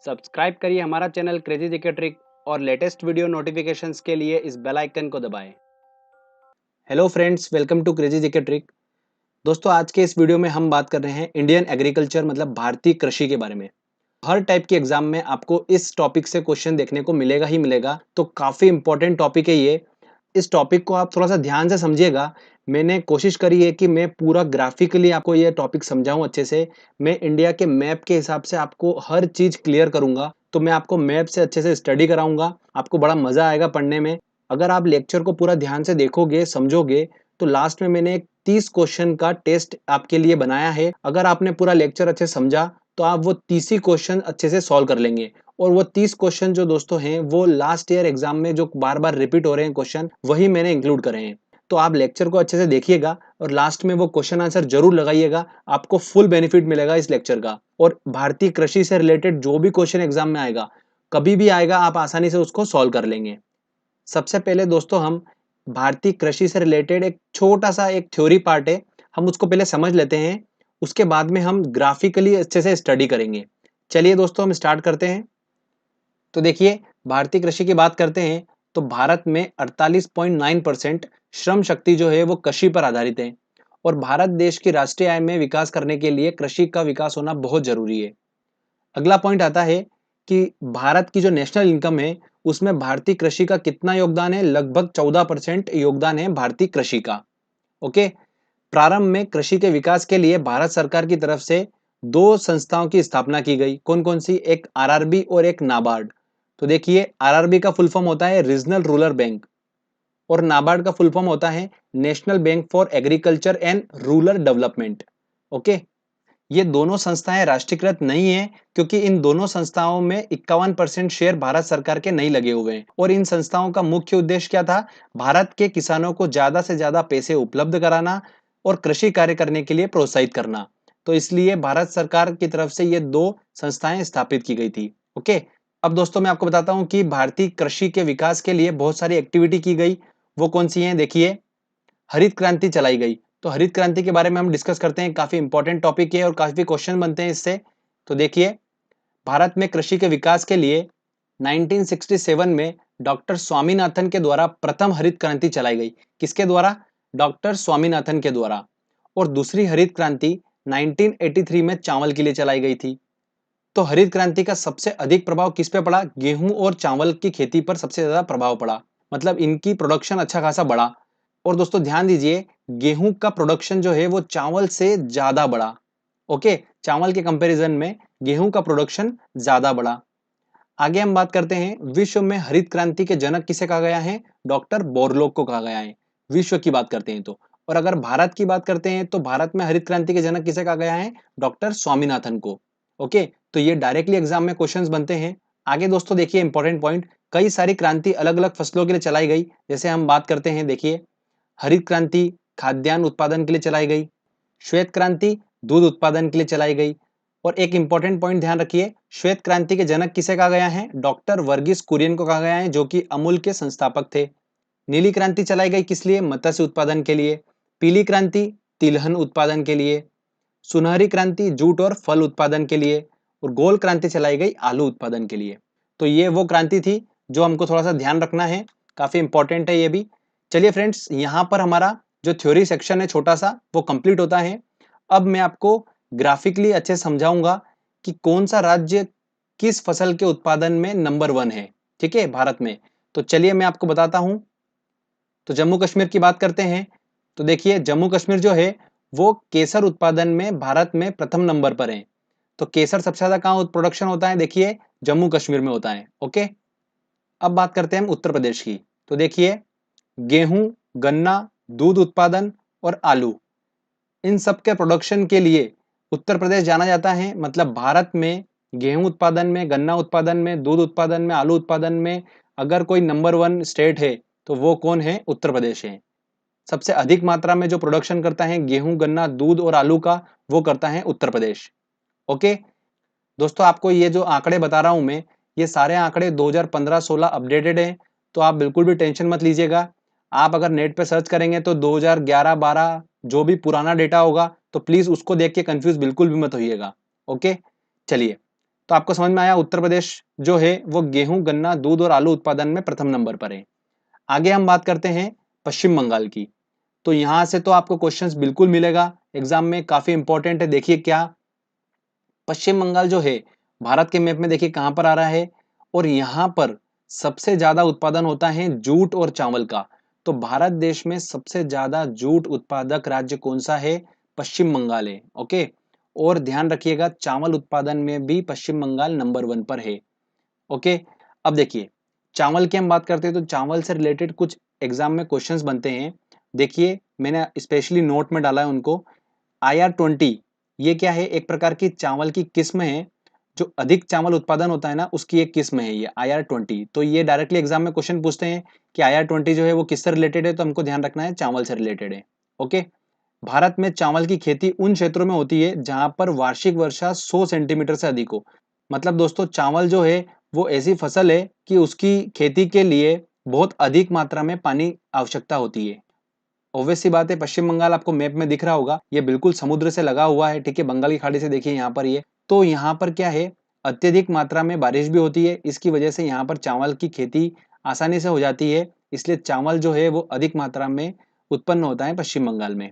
Subscribe करिए हमारा channel crazy GK trick और लेटेस्ट वीडियो नोटिफिकेशंस के लिए इस बेल आइकन को दबाएं। Hello friends, welcome to crazy GK trick. दोस्तों, आज के इस वीडियो में हम बात कर रहे हैं इंडियन एग्रीकल्चर मतलब भारतीय कृषि के बारे में। हर टाइप के एग्जाम में आपको इस टॉपिक से क्वेश्चन देखने को मिलेगा ही मिलेगा, तो काफी इंपॉर्टेंट टॉपिक है ये। इस टॉपिक को आप थोड़ा सा ध्यान से समझिएगा। मैंने कोशिश करी है कि मैं पूरा ग्राफिकली आपको ये टॉपिक समझाऊं अच्छे से। मैं इंडिया के मैप के हिसाब से आपको हर चीज क्लियर करूंगा, तो मैं आपको मैप से अच्छे से स्टडी कराऊंगा। आपको बड़ा मजा आएगा पढ़ने में। अगर आप लेक्चर को पूरा ध्यान से देखोगे, समझोगे, तो लास्ट में मैंने एक 30 क्वेश्चन का टेस्ट आपके लिए बनाया है। अगर आपने पूरा लेक्चर अच्छे समझा तो आप वो 30 ही क्वेश्चन अच्छे से सॉल्व कर लेंगे। और वो 30 क्वेश्चन जो दोस्तों हैं वो लास्ट ईयर एग्जाम में जो बार बार रिपीट हो रहे हैं क्वेश्चन, वही मैंने इंक्लूड करे हैं। तो आप लेक्चर को अच्छे से देखिएगा और लास्ट में वो क्वेश्चन आंसर जरूर लगाइएगा। आपको फुल बेनिफिट मिलेगा इस लेक्चर का। और भारतीय कृषि से रिलेटेड जो भी क्वेश्चन एग्जाम में आएगा, कभी भी आएगा, आप आसानी से उसको सॉल्व कर लेंगे। सबसे पहले दोस्तों हम भारतीय कृषि से रिलेटेड एक छोटा सा एक थ्योरी पार्ट है, हम उसको पहले समझ लेते हैं। उसके बाद में हम ग्राफिकली अच्छे से स्टडी करेंगे। चलिए दोस्तों, हम स्टार्ट करते हैं। तो देखिए, भारतीय कृषि की बात करते हैं तो भारत में 48.9% श्रम शक्ति जो है वो कृषि पर आधारित है। और भारत देश की राष्ट्रीय आय में विकास करने के लिए कृषि का विकास होना बहुत जरूरी है। अगला पॉइंट आता है कि भारत की जो नेशनल इनकम है उसमें भारतीय कृषि का कितना योगदान है। लगभग 14% योगदान है भारतीय कृषि का। ओके। प्रारंभ में कृषि के विकास के लिए भारत सरकार की तरफ से दो संस्थाओं की स्थापना की गई। कौन कौन सी? एक आरआरबी और एक नाबार्ड। तो देखिए, आरआरबी का फुल फॉर्म होता है रीजनल रूरल बैंक और नाबार्ड का फुल फॉर्म होता है national bank for agriculture and rural development. Okay. ये दोनों संस्थाएं राष्ट्रीयकृत नहीं है क्योंकि इन दोनों संस्थाओं में 51% शेयर भारत सरकार के नहीं लगे हुए हैं। और इन संस्थाओं का मुख्य उद्देश्य क्या था? भारत के किसानों को ज्यादा से ज्यादा पैसे उपलब्ध कराना और कृषि कार्य करने के लिए प्रोत्साहित करना। तो इसलिए भारत सरकार की तरफ से ये दो संस्थाएं स्थापित की गई थी। ओके। अब दोस्तों मैं आपको बताता हूं कि भारतीय कृषि के विकास के लिए बहुत सारी एक्टिविटी की गई। वो कौन सी हैं? देखिए, हरित क्रांति चलाई गई। तो हरित क्रांति के बारे में हम डिस्कस करते हैं। काफी इंपॉर्टेंट टॉपिक है और काफी क्वेश्चन बनते हैं इससे। तो देखिए, भारत में कृषि के विकास के लिए 1967 में डॉक्टर स्वामीनाथन के द्वारा प्रथम हरित क्रांति चलाई गई। किसके द्वारा? डॉक्टर स्वामीनाथन के द्वारा। और दूसरी हरित क्रांति 1983 में चावल के लिए चलाई गई थी। तो हरित क्रांति का सबसे अधिक प्रभाव किस पे पड़ा? गेहूं और चावल की खेती पर सबसे ज्यादा प्रभाव पड़ा। मतलब इनकी प्रोडक्शन अच्छा खासा बढ़ा। और दोस्तों ध्यान दीजिए, गेहूं का प्रोडक्शन जो है वो चावल से ज्यादा बढ़ा। ओके। चावल के कंपैरिजन में गेहूं का प्रोडक्शन ज्यादा बढ़ा। आगे हम बात करते हैं, विश्व में हरित क्रांति के जनक किसे कहा गया है? डॉक्टर बोरलॉग को कहा गया है। विश्व की बात करते हैं तो। और अगर भारत की बात करते हैं तो भारत में हरित क्रांति के जनक किसे कहा गया है? डॉक्टर स्वामीनाथन को। ओके। तो ये डायरेक्टली एग्जाम में क्वेश्चंस बनते हैं। आगे दोस्तों देखिए, इंपॉर्टेंट पॉइंट, कई सारी क्रांति अलग अलग फसलों के लिए चलाई गई। जैसे हम बात करते हैं, देखिए, हरित क्रांति खाद्यान्न उत्पादन के लिए चलाई गई। श्वेत क्रांति दूध उत्पादन के लिए चलाई गई। और एक इंपॉर्टेंट पॉइंट ध्यान रखिए, श्वेत क्रांति के जनक किसे कहा गया है? डॉक्टर वर्गीस कुरियन को कहा गया है, जो कि अमूल के संस्थापक थे। नीली क्रांति चलाई गई किस लिए? मत्स्य उत्पादन के लिए। पीली क्रांति तिलहन उत्पादन के लिए। सुनहरी क्रांति जूट और फल उत्पादन के लिए। और गोल क्रांति चलाई गई आलू उत्पादन के लिए। तो ये वो क्रांति थी जो हमको थोड़ा सा ध्यान रखना है। काफी इंपॉर्टेंट है ये भी। चलिए फ्रेंड्स, यहाँ पर हमारा जो थ्योरी सेक्शन है छोटा सा, वो कंप्लीट होता है। अब मैं आपको ग्राफिकली अच्छे से समझाऊंगा कि कौन सा राज्य किस फसल के उत्पादन में नंबर 1 है। ठीक है, भारत में। तो चलिए मैं आपको बताता हूं। तो जम्मू कश्मीर की बात करते हैं। तो देखिए, जम्मू कश्मीर जो है वो केसर उत्पादन में भारत में प्रथम नंबर पर है। तो केसर सबसे ज्यादा कहाँ प्रोडक्शन होता है? देखिए, जम्मू कश्मीर में होता है। ओके। अब बात करते हैं हम उत्तर प्रदेश की। तो देखिए, गेहूं, गन्ना, दूध उत्पादन और आलू, इन सब के प्रोडक्शन के लिए उत्तर प्रदेश जाना जाता है। मतलब भारत में गेहूं उत्पादन में, गन्ना उत्पादन में, दूध उत्पादन में, आलू उत्पादन में अगर कोई नंबर 1 स्टेट है तो वो कौन है? उत्तर प्रदेश है। सबसे अधिक मात्रा में जो प्रोडक्शन करता है गेहूं, गन्ना, दूध और आलू का, वो करता है उत्तर प्रदेश। ओके। दोस्तों आपको ये जो आंकड़े बता रहा हूं मैं, ये सारे आंकड़े 2015-16 अपडेटेड हैं। तो आप बिल्कुल भी टेंशन मत लीजिएगा। आप अगर नेट पे सर्च करेंगे तो 2011-12 जो भी पुराना डेटा होगा तो प्लीज उसको देख के कंफ्यूज बिल्कुल भी मत होइएगा। ओके। चलिए, तो आपको समझ में आया, उत्तर प्रदेश जो है वो गेहूं, गन्ना, दूध और आलू उत्पादन में प्रथम नंबर पर है। आगे हम बात करते हैं पश्चिम बंगाल की। तो यहां से तो आपको क्वेश्चंस बिल्कुल मिलेगा एग्जाम में, काफी इंपॉर्टेंट है। देखिए क्या, पश्चिम बंगाल जो है भारत के मैप में देखिए कहां पर आ रहा है, और यहां पर सबसे ज्यादा उत्पादन होता है जूट और चावल का। तो भारत देश में सबसे ज्यादा जूट उत्पादक राज्य कौन सा है? पश्चिम बंगाल है। ओके, और ध्यान रखिएगा चावल उत्पादन में भी पश्चिम बंगाल नंबर 1 पर है। ओके, अब देखिए चावल की हम बात करते हैं तो चावल से रिलेटेड कुछ एग्जाम में क्वेश्चंस बनते हैं। देखिए मैंने स्पेशली नोट में डाला है उनको। IR-20 ये क्या है? एक प्रकार की चावल की किस्म है, जो अधिक चावल उत्पादन होता है ना उसकी एक किस्म है ये IR-20। तो ये डायरेक्टली एग्जाम में क्वेश्चन पूछते हैं कि IR-20 जो है वो किससे रिलेटेड है, तो हमको ध्यान रखना है चावल से रिलेटेड है। ओके, भारत में चावल की खेती उन क्षेत्रों में होती है जहां पर वार्षिक वर्षा 100 सेंटीमीटर से अधिक हो। मतलब दोस्तों चावल जो है वो ऐसी फसल है कि उसकी खेती के लिए बहुत अधिक मात्रा में पानी आवश्यकता होती है। ऑब्वियस सी बात है, पश्चिम बंगाल आपको मैप में दिख रहा होगा, ये बिल्कुल समुद्र से लगा हुआ है, ठीक है, बंगाल की खाड़ी से देखिए यहाँ पर ये। तो यहाँ पर क्या है, अत्यधिक मात्रा में बारिश भी होती है, इसकी वजह से यहाँ पर चावल की खेती आसानी से हो जाती है, इसलिए चावल जो है वो अधिक मात्रा में उत्पन्न होता है पश्चिम बंगाल में।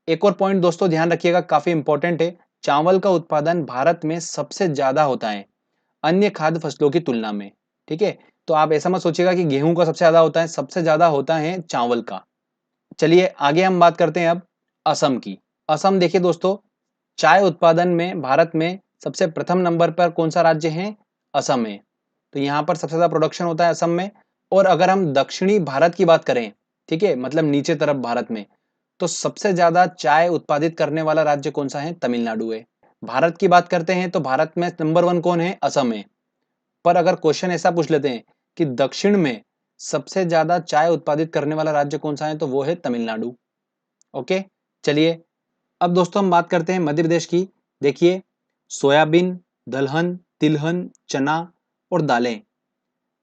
एक और पॉइंट दोस्तों ध्यान रखिएगा, काफी इंपॉर्टेंट है, चावल का उत्पादन भारत में सबसे ज्यादा होता है अन्य खाद्य फसलों की तुलना में। ठीक है, तो आप ऐसा मत सोचिएगा कि गेहूं का सबसे ज्यादा होता है, सबसे ज्यादा होता है चावल का। चलिए आगे हम बात करते हैं अब असम की। असम देखिए दोस्तों, चाय उत्पादन में भारत में सबसे प्रथम नंबर पर कौन सा राज्य है? असम है। तो यहाँ पर सबसे ज्यादा प्रोडक्शन होता है असम में। और अगर हम दक्षिणी भारत की बात करें, ठीक है, मतलब नीचे तरफ भारत में, तो सबसे ज्यादा चाय उत्पादित करने वाला राज्य कौन सा है? तमिलनाडु है। भारत की बात करते हैं तो भारत में नंबर 1 कौन है? असम है। पर अगर क्वेश्चन ऐसा पूछ लेते हैं कि दक्षिण में सबसे ज्यादा चाय उत्पादित करने वाला राज्य कौन सा है, तो वो है तमिलनाडु। ओके, चलिए अब दोस्तों हम बात करते हैं मध्य प्रदेश की। देखिए सोयाबीन, दलहन, तिलहन, चना और दालें,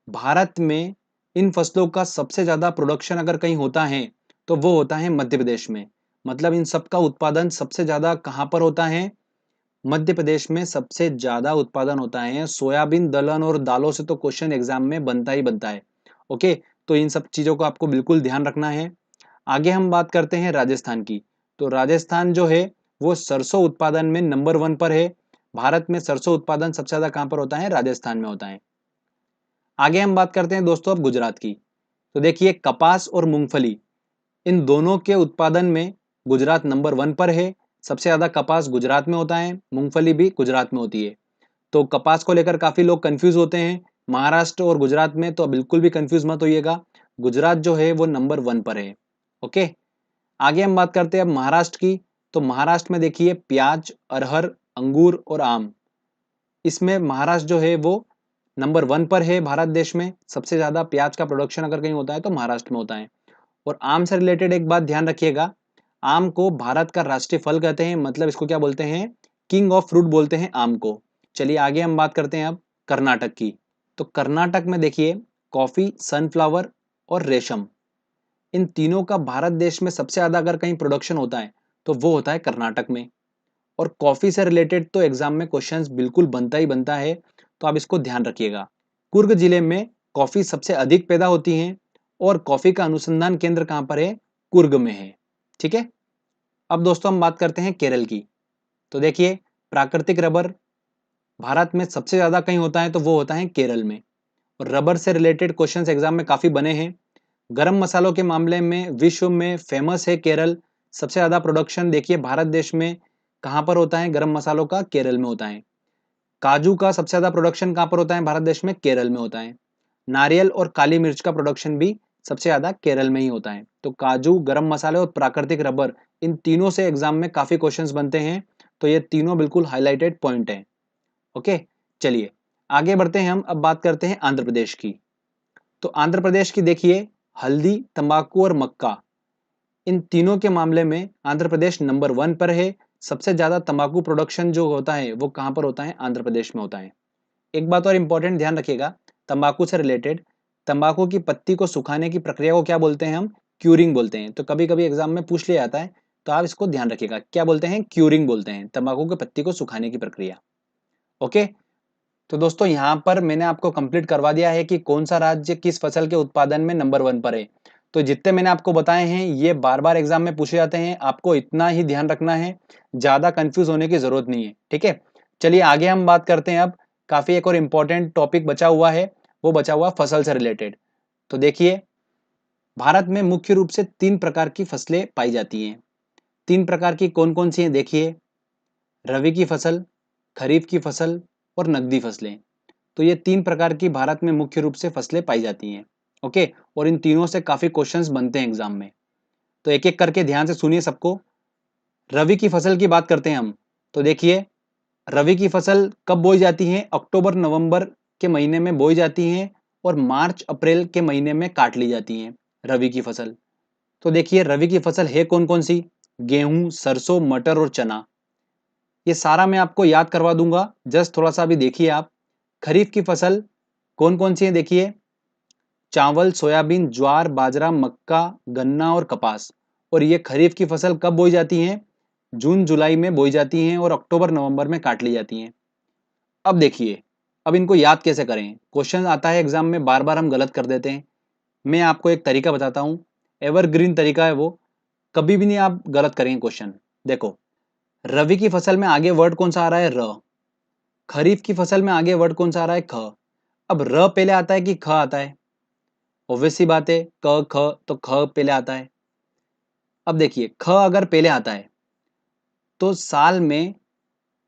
भारत में इन फसलों का सबसे ज्यादा प्रोडक्शन अगर कहीं होता है तो वो होता है मध्य प्रदेश में। मतलब इन सब का उत्पादन सबसे ज्यादा कहां पर होता है? मध्य प्रदेश में सबसे ज्यादा उत्पादन होता है। सोयाबीन, दलहन और दालों से तो क्वेश्चन एग्जाम में बनता ही बनता है। ओके, तो इन सब चीजों को आपको बिल्कुल ध्यान रखना है। आगे हम बात करते हैं राजस्थान की। तो राजस्थान जो है वो सरसों उत्पादन में नंबर 1 पर है। भारत में सरसों उत्पादन सबसे ज्यादा कहां पर होता है? राजस्थान में होता है। आगे हम बात करते हैं दोस्तों अब गुजरात की। तो देखिए कपास और मूंगफली, इन दोनों के उत्पादन में गुजरात नंबर 1 पर है। सबसे ज्यादा कपास गुजरात में होता है, मूंगफली भी गुजरात में होती है। तो कपास को लेकर काफी लोग कंफ्यूज होते हैं महाराष्ट्र और गुजरात में, तो बिल्कुल भी कंफ्यूज मत होइएगा, गुजरात जो है वो नंबर 1 पर है। ओके, आगे हम बात करते हैं अब महाराष्ट्र की। तो महाराष्ट्र में देखिए प्याज, अरहर, अंगूर और आम, इसमें महाराष्ट्र जो है वो नंबर 1 पर है। भारत देश में सबसे ज्यादा प्याज का प्रोडक्शन अगर कहीं होता है तो महाराष्ट्र में होता है। और आम से रिलेटेड एक बात ध्यान रखिएगा, आम को भारत का राष्ट्रीय फल कहते हैं, मतलब इसको क्या बोलते हैं? किंग ऑफ फ्रूट बोलते हैं आम को। चलिए आगे हम बात करते हैं अब कर्नाटक की। तो कर्नाटक में देखिए कॉफी, सनफ्लावर और रेशम, इन तीनों का भारत देश में सबसे ज्यादा अगर कहीं प्रोडक्शन होता है तो वो होता है कर्नाटक में। और कॉफी से रिलेटेड तो एग्जाम में क्वेश्चंस बिल्कुल बनता ही बनता है, तो आप इसको ध्यान रखिएगा। कुर्ग जिले में कॉफी सबसे अधिक पैदा होती है और कॉफी का अनुसंधान केंद्र कहां पर है? कुर्ग में है। ठीक है, अब दोस्तों हम बात करते हैं केरल की। तो देखिए प्राकृतिक रबर भारत में सबसे ज्यादा कहीं होता है तो वो होता है केरल में। और रबर से रिलेटेड क्वेश्चंस एग्जाम में काफी बने हैं। गरम मसालों के मामले में विश्व में फेमस है केरल। सबसे ज्यादा प्रोडक्शन देखिए भारत देश में कहां पर होता है? गरम मसालों का केरल में होता है। काजू का सबसे ज्यादा प्रोडक्शन कहां पर होता है भारत देश में? केरल में होता है। नारियल और काली मिर्च का प्रोडक्शन भी सबसे ज्यादा केरल में ही होता है। तो काजू, गरम मसाले और प्राकृतिक रबर, इन तीनों से एग्जाम में काफी क्वेश्चंस बनते हैं, तो ये तीनों बिल्कुल हाईलाइटेड पॉइंट हैं। ओके, चलिए आगे बढ़ते हैं, हम अब बात करते हैं आंध्र प्रदेश की। तो आंध्र प्रदेश की देखिए हल्दी, तंबाकू और मक्का, इन तीनों के मामले में आंध्र प्रदेश नंबर 1 पर है। सबसे ज्यादा तंबाकू प्रोडक्शन जो होता है वो कहां पर होता है? आंध्र प्रदेश में होता है। एक बात और इंपॉर्टेंट ध्यान रखिएगा तंबाकू से रिलेटेड, तंबाकू की पत्ती को सुखाने की प्रक्रिया को क्या बोलते हैं? हम क्यूरिंग बोलते हैं। तो कभी कभी एग्जाम में पूछ लिया जाता है, तो आप इसको ध्यान रखिएगा, क्या बोलते हैं? क्यूरिंग बोलते हैं तंबाकू की पत्ती को सुखाने की प्रक्रिया। ओके, तो दोस्तों यहाँ पर मैंने आपको कंप्लीट करवा दिया है कि कौन सा राज्य किस फसल के उत्पादन में नंबर 1 पर है। तो जितने मैंने आपको बताए हैं ये बार-बार एग्जाम में पूछे जाते हैं, आपको इतना ही ध्यान रखना है, ज़्यादा कंफ्यूज होने की जरूरत नहीं है, ठीक है। चलिए आगे हम बात करते हैं। अब काफी एक और इम्पोर्टेंट टॉपिक बचा हुआ है, वो बचा हुआ फसल से रिलेटेड। तो देखिए, भारत में मुख्य रूप से 3 प्रकार की फसलें पाई जाती हैं। 3 प्रकार की कौन-कौन सी हैं देखिए, रबी की फसल, खरीफ की फसल और नकदी फसलें। तो ये 3 प्रकार की भारत में मुख्य रूप से फसलें पाई जाती हैं। ओके, और इन तीनों से काफी क्वेश्चंस बनते हैं एग्जाम में। तो एक-एक करके ध्यान से सुनिए सबको। रबी की फसल की बात करते हैं हम। तो देखिए, रबी की फसल कब बोई जाती है? अक्टूबर नवंबर के महीने में बोई जाती है और मार्च अप्रैल के महीने में काट ली जाती है रबी की फसल। तो देखिए, रबी की फसल है कौन-कौन सी? गेहूं, सरसों, मटर और चना। ये सारा मैं आपको याद करवा दूंगा, जस्ट थोड़ा सा अभी देखिए आप। खरीफ की फसल कौन-कौन सी है देखिए, चावल, सोयाबीन, ज्वार, बाजरा, मक्का, गन्ना और कपास। और ये खरीफ की फसल कब बोई जाती हैं? जून जुलाई में बोई जाती हैं और अक्टूबर नवंबर में काट ली जाती हैं। अब देखिए, अब इनको याद कैसे करें? क्वेश्चन आता है एग्जाम में, बार बार हम गलत कर देते हैं। मैं आपको एक तरीका बताता हूँ, एवरग्रीन तरीका है वो, कभी भी नहीं आप गलत करेंगे क्वेश्चन। देखो, रबी की फसल में आगे वर्ड कौन सा आ रहा है? र। खरीफ की फसल में आगे वर्ड कौन सा आ रहा है? ख। अब र पहले आता है कि ख आता है? ऑब्वियस सी बात है, क ख तो ख पहले आता है। अब देखिए, ख अगर पहले आता है तो साल में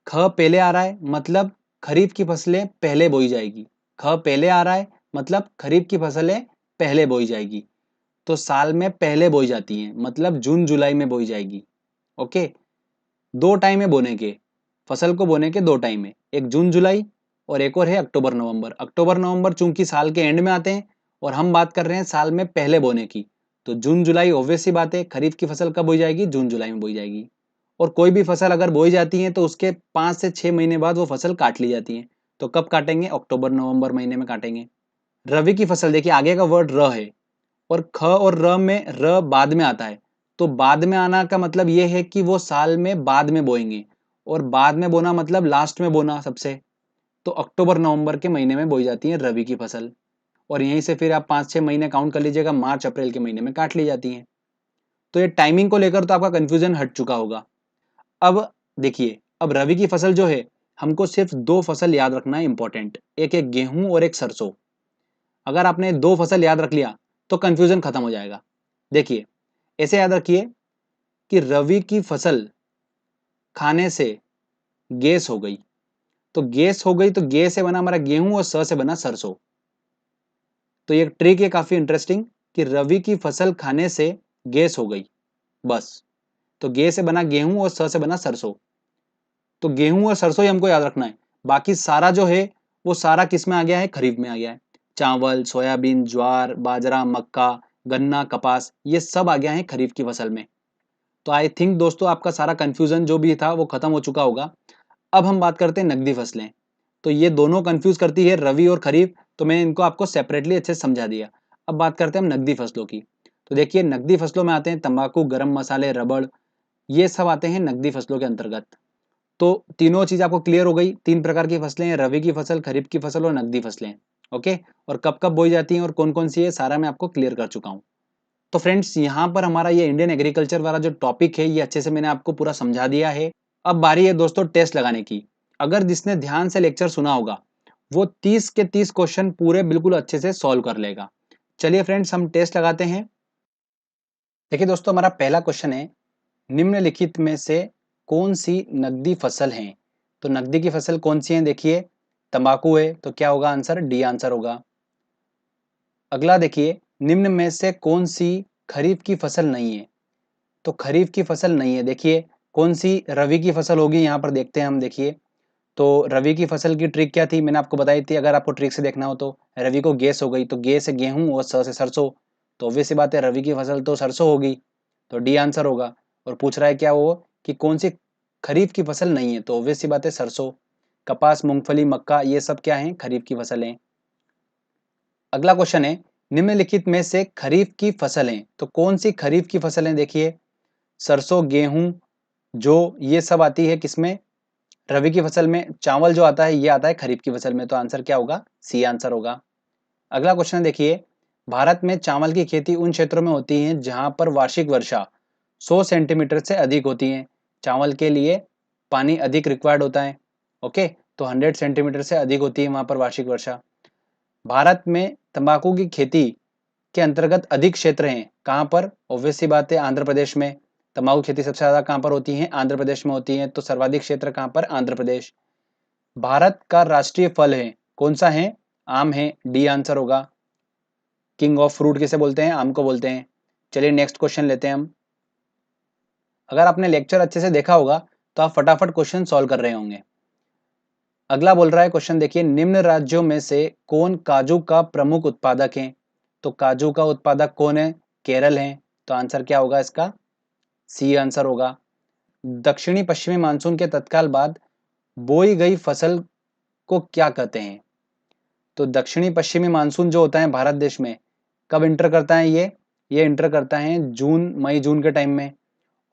ख पहले आ रहा है, मतलब खरीफ की फसलें पहले बोई जाएगी। ख पहले आ रहा है मतलब खरीफ की फसलें पहले बोई जाएगी। तो साल में पहले बोई जाती हैं, मतलब जून जुलाई में बोई जाएगी। ओके, दो टाइम है बोने के, फसल को बोने के दो टाइम है, एक जून जुलाई और एक और है अक्टूबर नवंबर। अक्टूबर नवंबर चूंकि साल के एंड में आते हैं और हम बात कर रहे हैं साल में पहले बोने की, तो जून जुलाई ऑब्वियस सी बात है, खरीफ की फसल कब बोई जाएगी? जून जुलाई में बोई जाएगी। और कोई भी फसल अगर बोई जाती है तो उसके 5 से 6 महीने बाद वो फसल काट ली जाती है। तो कब काटेंगे? अक्टूबर नवंबर महीने में काटेंगे। रबी की फसल देखिए, आगे का वर्ड र है और ख और र में र बाद में आता है। तो बाद में आना का मतलब ये है कि वो साल में बाद में बोएंगे, और बाद में बोना मतलब लास्ट में बोना सबसे। तो अक्टूबर नवंबर के महीने में बोई जाती है रबी की फसल, और यहीं से फिर आप 5-6 महीने काउंट कर लीजिएगा, मार्च अप्रैल के महीने में काट ली जाती हैं। तो ये टाइमिंग को लेकर तो आपका कंफ्यूजन हट चुका होगा। अब देखिए, अब रबी की फसल जो है, हमको सिर्फ दो फसल याद रखना है इंपॉर्टेंट, एक है गेहूं और एक सरसों। अगर आपने दो फसल याद रख लिया तो कंफ्यूजन खत्म हो जाएगा। देखिए, ऐसे याद रखिए कि रबी की फसल खाने से गैस हो गई, तो गैस हो गई तो गैस से बना हमारा गेहूं और स से बना सरसों। तो ये ट्रिक है काफी इंटरेस्टिंग, कि रबी की फसल खाने से गैस हो गई, बस। तो गे से बना गेहूं और स से बना सरसों। तो गेहूं और सरसों ही हमको याद रखना है। बाकी सारा जो है वो सारा किस में आ गया है? खरीफ में आ गया है। चावल, सोयाबीन, ज्वार, बाजरा, मक्का, गन्ना, कपास, ये सब आ गया है खरीफ की फसल में। तो आई थिंक दोस्तों आपका सारा कंफ्यूजन जो भी था वो खत्म हो चुका होगा। अब हम बात करते हैं नकदी फसलें। तो ये दोनों कंफ्यूज करती है, रबी और खरीफ, तो मैंने इनको आपको सेपरेटली अच्छे से समझा दिया। अब बात करते हैं हम नकदी फसलों की। तो देखिए, नकदी फसलों में आते हैं तंबाकू, गरम मसाले, रबड़, ये सब आते हैं नकदी फसलों के अंतर्गत। तो तीनों चीज आपको क्लियर हो गई। तीन प्रकार की फसलें हैं, रबी की फसल, खरीफ की फसल और नकदी फसलें। ओके, और कब कब बोई जाती हैं और कौन कौन सी है, सारा मैं आपको क्लियर कर चुका हूँ। तो फ्रेंड्स, यहाँ पर हमारा ये इंडियन एग्रीकल्चर वाला जो टॉपिक है ये अच्छे से मैंने आपको पूरा समझा दिया है। अब बारी है दोस्तों टेस्ट लगाने की। अगर जिसने ध्यान से लेक्चर सुना होगा वो 30 के 30 क्वेश्चन पूरे बिल्कुल अच्छे से सॉल्व कर लेगा। चलिए फ्रेंड्स, हम टेस्ट लगाते हैं। देखिए दोस्तों, हमारा पहला क्वेश्चन है, निम्नलिखित में से कौन सी नकदी फसल है? तो नकदी की फसल कौन सी है? देखिए, तंबाकू है, तो क्या होगा आंसर? डी आंसर होगा। अगला देखिए, निम्न में से कौन सी खरीफ की फसल नहीं है? तो खरीफ की फसल नहीं है, देखिए कौन सी रबी की फसल होगी, यहाँ पर देखते हैं हम। देखिए, तो रबी की फसल की ट्रिक क्या थी, मैंने आपको बताई थी। अगर आपको ट्रिक से देखना हो तो रबी को गैस हो गई, तो गे से गेहूं और स से सरसों। तो ऑब्वियस सी बात है, रबी की फसल तो सरसों होगी, तो डी आंसर होगा। और पूछ रहा है क्या वो, कि कौन सी खरीफ की फसल नहीं है, तो ऑब्वियस सी बात है सरसों। कपास, मूंगफली, मक्का, ये सब क्या है? खरीफ की फसलें। अगला क्वेश्चन है, निम्नलिखित में से खरीफ की फसलें, तो कौन सी खरीफ की फसलें? देखिए, सरसों, गेहूं, जो, ये सब आती है किसमें? रबी की फसल में चावल जो आता है ये आता है खरीफ की फसल में, तो आंसर क्या होगा? सी आंसर होगा। अगला क्वेश्चन देखिए, भारत में चावल की खेती उन क्षेत्रों में होती है जहां पर वार्षिक वर्षा 100 सेंटीमीटर से अधिक होती है। चावल के लिए पानी अधिक रिक्वायर्ड होता है। ओके, तो 100 सेंटीमीटर से अधिक होती है वहां पर वार्षिक वर्षा। भारत में तंबाकू की खेती के अंतर्गत अधिक क्षेत्र हैं, कहां पर? ऑब्वियस सी बात है, आंध्र प्रदेश में। तंबाकू खेती सबसे ज्यादा कहां पर होती है? आंध्र प्रदेश में होती है, तो सर्वाधिक क्षेत्र कहां पर? आंध्र प्रदेश। भारत का राष्ट्रीय फल है, कौन सा है? आम है, डी आंसर होगा। किंग ऑफ फ्रूट किसे बोलते हैं? आम को बोलते हैं। चलिए नेक्स्ट क्वेश्चन लेते हैं हम। अगर आपने लेक्चर अच्छे से देखा होगा तो आप फटाफट क्वेश्चन सॉल्व कर रहे होंगे। अगला बोल रहा है क्वेश्चन देखिए, निम्न राज्यों में से कौन काजू का प्रमुख उत्पादक है? तो काजू का उत्पादक कौन है? केरल है, तो आंसर क्या होगा इसका? सी आंसर होगा। दक्षिणी पश्चिमी मानसून के तत्काल बाद बोई गई फसल को क्या कहते हैं? तो दक्षिणी पश्चिमी मानसून जो होता है भारत देश में कब इंटर करता है? ये इंटर करता है जून, मई जून के टाइम में।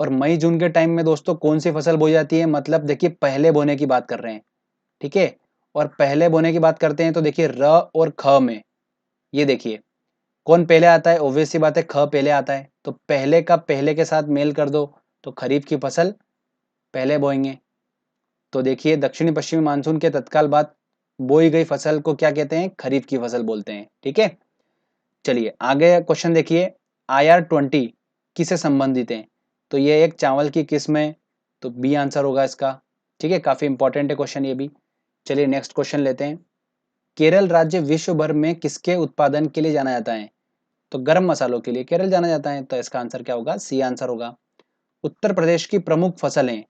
और मई जून के टाइम में दोस्तों कौन सी फसल बोई जाती है? मतलब देखिए पहले बोने की बात कर रहे हैं, ठीक है। और पहले बोने की बात करते हैं तो देखिए र और ख में, ये देखिए कौन पहले आता है? ऑब्वियस सी बात है ख पहले आता है, तो पहले का पहले के साथ मेल कर दो तो खरीफ की फसल पहले बोएंगे। तो देखिए दक्षिणी पश्चिमी मानसून के तत्काल बाद बोई गई फसल को क्या कहते हैं? खरीफ की फसल बोलते हैं, ठीक है। चलिए आगे क्वेश्चन देखिए, IR-20 किससे संबंधित है? तो ये एक चावल की किस्म है, तो बी आंसर होगा इसका, ठीक है। काफी इंपॉर्टेंट है क्वेश्चन ये भी। चलिए नेक्स्ट क्वेश्चन लेते हैं। केरल राज्य विश्व भर में किसके उत्पादन के लिए जाना जाता है? तो गर्म मसालों के लिए केरल जाना जाता है, तो इसका आंसर क्या होगा? सी आंसर होगा। उत्तर प्रदेश की प्रमुख फसलें,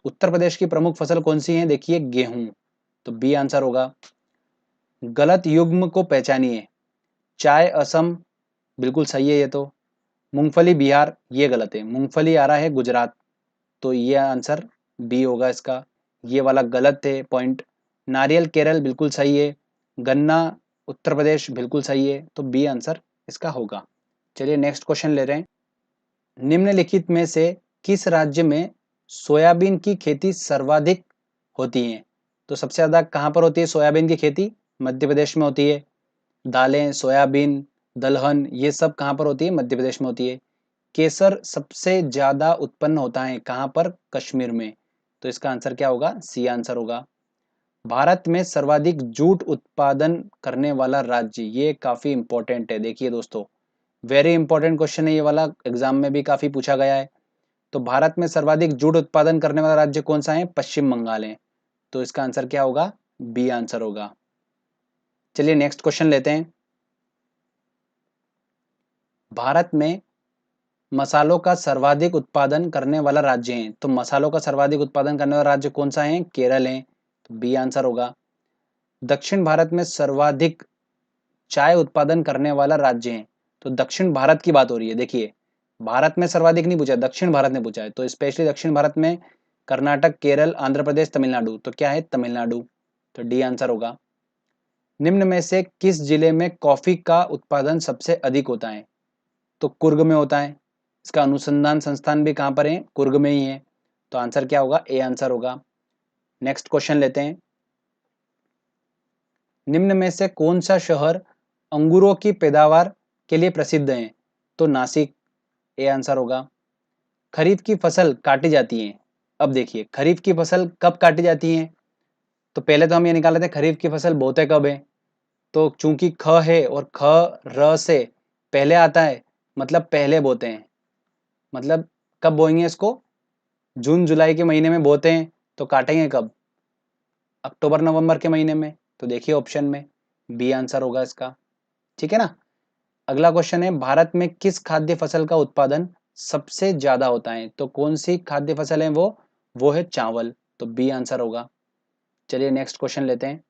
उत्तर प्रदेश की प्रमुख फसल कौन सी है? देखिए गेहूं, तो बी आंसर होगा। गलत युग्म को पहचानिए। चाय असम, बिल्कुल सही है ये तो। मूंगफली बिहार, ये गलत है। मूंगफली आ रहा है गुजरात, तो ये आंसर बी होगा इसका, ये वाला गलत है पॉइंट। नारियल केरल, बिल्कुल सही है। गन्ना उत्तर प्रदेश, बिल्कुल सही है, तो बी आंसर इसका होगा। चलिए नेक्स्ट क्वेश्चन ले रहे हैं। निम्नलिखित में से किस राज्य में सोयाबीन की खेती सर्वाधिक होती है? तो सबसे ज्यादा कहां पर होती है सोयाबीन की खेती? मध्य प्रदेश में होती है। दालें, सोयाबीन, दलहन, ये सब कहां पर होती है? मध्य प्रदेश में होती है। केसर सबसे ज्यादा उत्पन्न होता है कहां पर? कश्मीर में, तो इसका आंसर क्या होगा? सी आंसर होगा। भारत में सर्वाधिक जूट उत्पादन करने वाला राज्य, ये काफी इंपॉर्टेंट है। देखिए दोस्तों, वेरी इंपॉर्टेंट क्वेश्चन है ये वाला, एग्जाम में भी काफी पूछा गया है। तो भारत में सर्वाधिक जूट उत्पादन करने वाला राज्य कौन सा है? पश्चिम बंगाल है, तो इसका आंसर क्या होगा? बी आंसर होगा। चलिए नेक्स्ट क्वेश्चन लेते हैं। भारत में मसालों का सर्वाधिक उत्पादन करने वाला राज्य है, तो मसालों का सर्वाधिक उत्पादन करने वाला राज्य कौन सा है? केरल है, तो बी आंसर होगा। दक्षिण भारत में सर्वाधिक चाय उत्पादन करने वाला राज्य है, तो दक्षिण भारत की बात हो रही है। देखिए भारत में सर्वाधिक नहीं पूछा, दक्षिण भारत ने पूछा है, तो स्पेशली दक्षिण भारत में कर्नाटक, केरल, आंध्र प्रदेश, तमिलनाडु, तो क्या है? तमिलनाडु, तो डी आंसर होगा। निम्न में से किस जिले में कॉफी का उत्पादन सबसे अधिक होता है? तो कुर्ग में होता है। इसका अनुसंधान संस्थान भी कहां पर है? कुर्ग में ही है, तो आंसर क्या होगा? ए आंसर होगा। नेक्स्ट क्वेश्चन लेते हैं। निम्न में से कौन सा शहर अंगूरों की पैदावार के लिए प्रसिद्ध है? तो नासिक, ए आंसर होगा। खरीफ की फसल काटी जाती है, अब देखिए खरीफ की फसल कब काटी जाती है? तो पहले तो हम ये निकाल लेते हैं खरीफ की फसल बोते कब है। तो चूंकि ख है और ख र से पहले आता है, मतलब पहले बोते हैं। मतलब कब बोएंगे इसको? जून जुलाई के महीने में बोते हैं, तो काटेंगे कब? अक्टूबर नवंबर के महीने में, तो देखिए ऑप्शन में बी आंसर होगा इसका, ठीक है ना। अगला क्वेश्चन है, भारत में किस खाद्य फसल का उत्पादन सबसे ज्यादा होता है? तो कौन सी खाद्य फसल है वो है चावल, तो बी आंसर होगा। चलिए नेक्स्ट क्वेश्चन लेते हैं।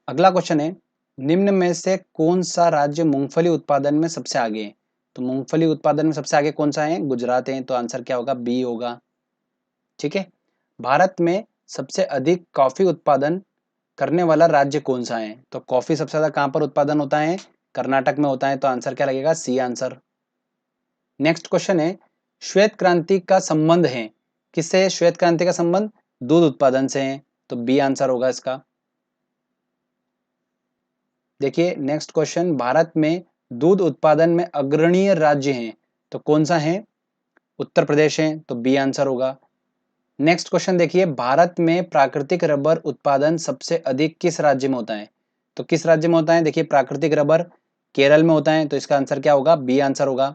अगला क्वेश्चन है, निम्न में से कौन सा राज्य मूंगफली उत्पादन में सबसे आगे है? तो मूंगफली उत्पादन में सबसे आगे कौन सा है? गुजरात है, तो आंसर क्या होगा? बी होगा, ठीक है। भारत में सबसे अधिक कॉफी उत्पादन करने वाला राज्य कौन सा है? तो कॉफी सबसे ज्यादा कहां पर उत्पादन होता है? कर्नाटक में होता है, तो आंसर क्या लगेगा? C answer. नेक्स्ट क्वेश्चन है, श्वेत क्रांति का संबंध है किससे? श्वेत क्रांति का संबंध दूध उत्पादन से हैं, तो बी आंसर होगा इसका। देखिए नेक्स्ट क्वेश्चन, भारत में दूध उत्पादन में अग्रणीय राज्य हैं, तो कौन सा है? उत्तर प्रदेश है, तो बी आंसर होगा। नेक्स्ट क्वेश्चन देखिए, भारत में प्राकृतिक रबर उत्पादन सबसे अधिक किस राज्य में होता है? तो किस राज्य में होता है? देखिए प्राकृतिक रबर केरल में होता है, तो इसका आंसर क्या होगा? बी आंसर होगा।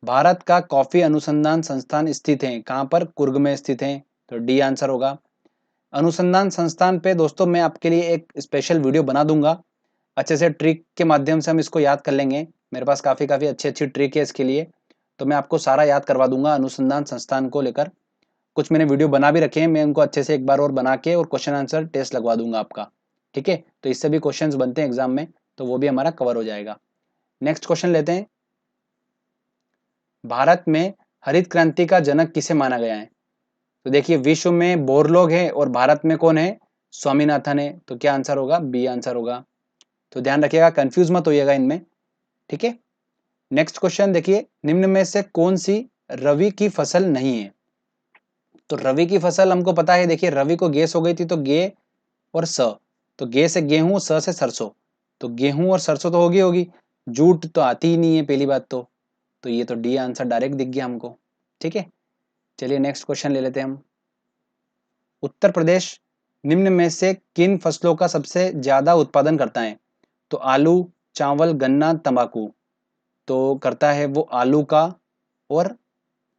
भारत का कॉफी अनुसंधान संस्थान स्थित है कहाँ पर? कुर्ग में स्थित है, तो डी आंसर होगा। अनुसंधान संस्थान पे दोस्तों मैं आपके लिए एक स्पेशल वीडियो बना दूंगा, अच्छे से ट्रिक के माध्यम से हम इसको याद कर लेंगे। मेरे पास काफ़ी अच्छी ट्रिक है इसके लिए, तो मैं आपको सारा याद करवा दूंगा अनुसंधान संस्थान को लेकर। कुछ मैंने वीडियो बना भी रखे हैं, मैं उनको अच्छे से एक बार और बना के और क्वेश्चन आंसर टेस्ट लगवा दूंगा आपका, ठीक है? तो इससे भी क्वेश्चंस बनते हैं एग्जाम में, तो वो भी हमारा कवर हो जाएगा। नेक्स्ट क्वेश्चन लेते हैं, भारत में हरित क्रांति का जनक किसे माना गया है? तो देखिए विश्व में बोरलोग है और भारत में कौन है? स्वामीनाथन है, तो क्या आंसर होगा? बी आंसर होगा। तो ध्यान रखिएगा, कंफ्यूज मत होइएगा इनमें, ठीक है? नेक्स्ट क्वेश्चन देखिए, निम्न में से कौन सी रवि की फसल नहीं है? तो रवि की फसल हमको पता है, देखिए रवि को गेस हो गई थी, तो गे और स, तो गे से गेहूं, स से सरसों, तो गेहूं और सरसों तो होगी। जूट तो आती ही नहीं है पहली बात तो ये तो डी आंसर डायरेक्ट दिख गया हमको, ठीक है? चलिए नेक्स्ट क्वेश्चन ले लेते हैं हम। उत्तर प्रदेश निम्न में से किन फसलों का सबसे ज्यादा उत्पादन करता है? तो आलू, चावल, गन्ना, तंबाकू। तो करता है वो आलू का, और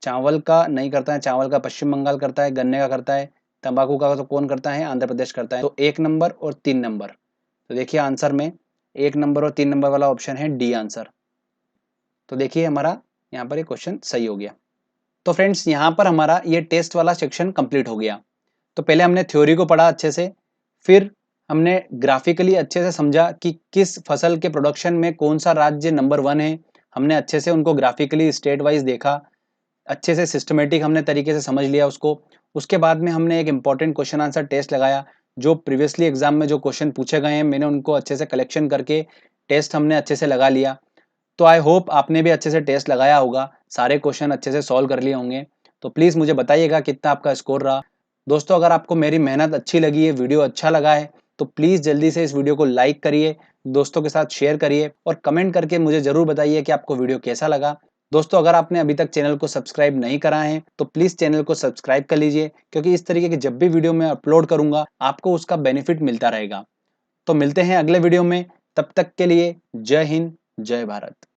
चावल का नहीं करता है, चावल का पश्चिम बंगाल करता है, गन्ने का करता है, तंबाकू का तो कौन करता है? आंध्र प्रदेश करता है। तो 1 नंबर और 3 नंबर, तो देखिए आंसर में 1 नंबर और 3 नंबर वाला ऑप्शन है डी आंसर। तो देखिए हमारा यहाँ पर ये क्वेश्चन सही हो गया। तो फ्रेंड्स यहाँ पर हमारा ये टेस्ट वाला सेक्शन कंप्लीट हो गया। तो पहले हमने थ्योरी को पढ़ा अच्छे से, फिर हमने ग्राफिकली अच्छे से समझा कि किस फसल के प्रोडक्शन में कौन सा राज्य नंबर 1 है। हमने अच्छे से उनको ग्राफिकली स्टेट वाइज देखा, अच्छे से सिस्टमेटिक हमने तरीके से समझ लिया उसको। उसके बाद में हमने एक इंपॉर्टेंट क्वेश्चन आंसर टेस्ट लगाया, जो प्रीवियसली एग्जाम में जो क्वेश्चन पूछे गए हैं मैंने उनको अच्छे से कलेक्शन करके टेस्ट हमने अच्छे से लगा लिया। तो आई होप आपने भी अच्छे से टेस्ट लगाया होगा, सारे क्वेश्चन अच्छे से सॉल्व कर लिए होंगे। तो प्लीज़ मुझे बताइएगा कितना आपका स्कोर रहा। दोस्तों अगर आपको मेरी मेहनत अच्छी लगी है, वीडियो अच्छा लगा है, तो प्लीज़ जल्दी से इस वीडियो को लाइक करिए, दोस्तों के साथ शेयर करिए और कमेंट करके मुझे ज़रूर बताइए कि आपको वीडियो कैसा लगा। दोस्तों अगर आपने अभी तक चैनल को सब्सक्राइब नहीं करा है तो प्लीज़ चैनल को सब्सक्राइब कर लीजिए, क्योंकि इस तरीके की जब भी वीडियो मैं अपलोड करूंगा आपको उसका बेनिफिट मिलता रहेगा। तो मिलते हैं अगले वीडियो में, तब तक के लिए जय हिंद, जय भारत।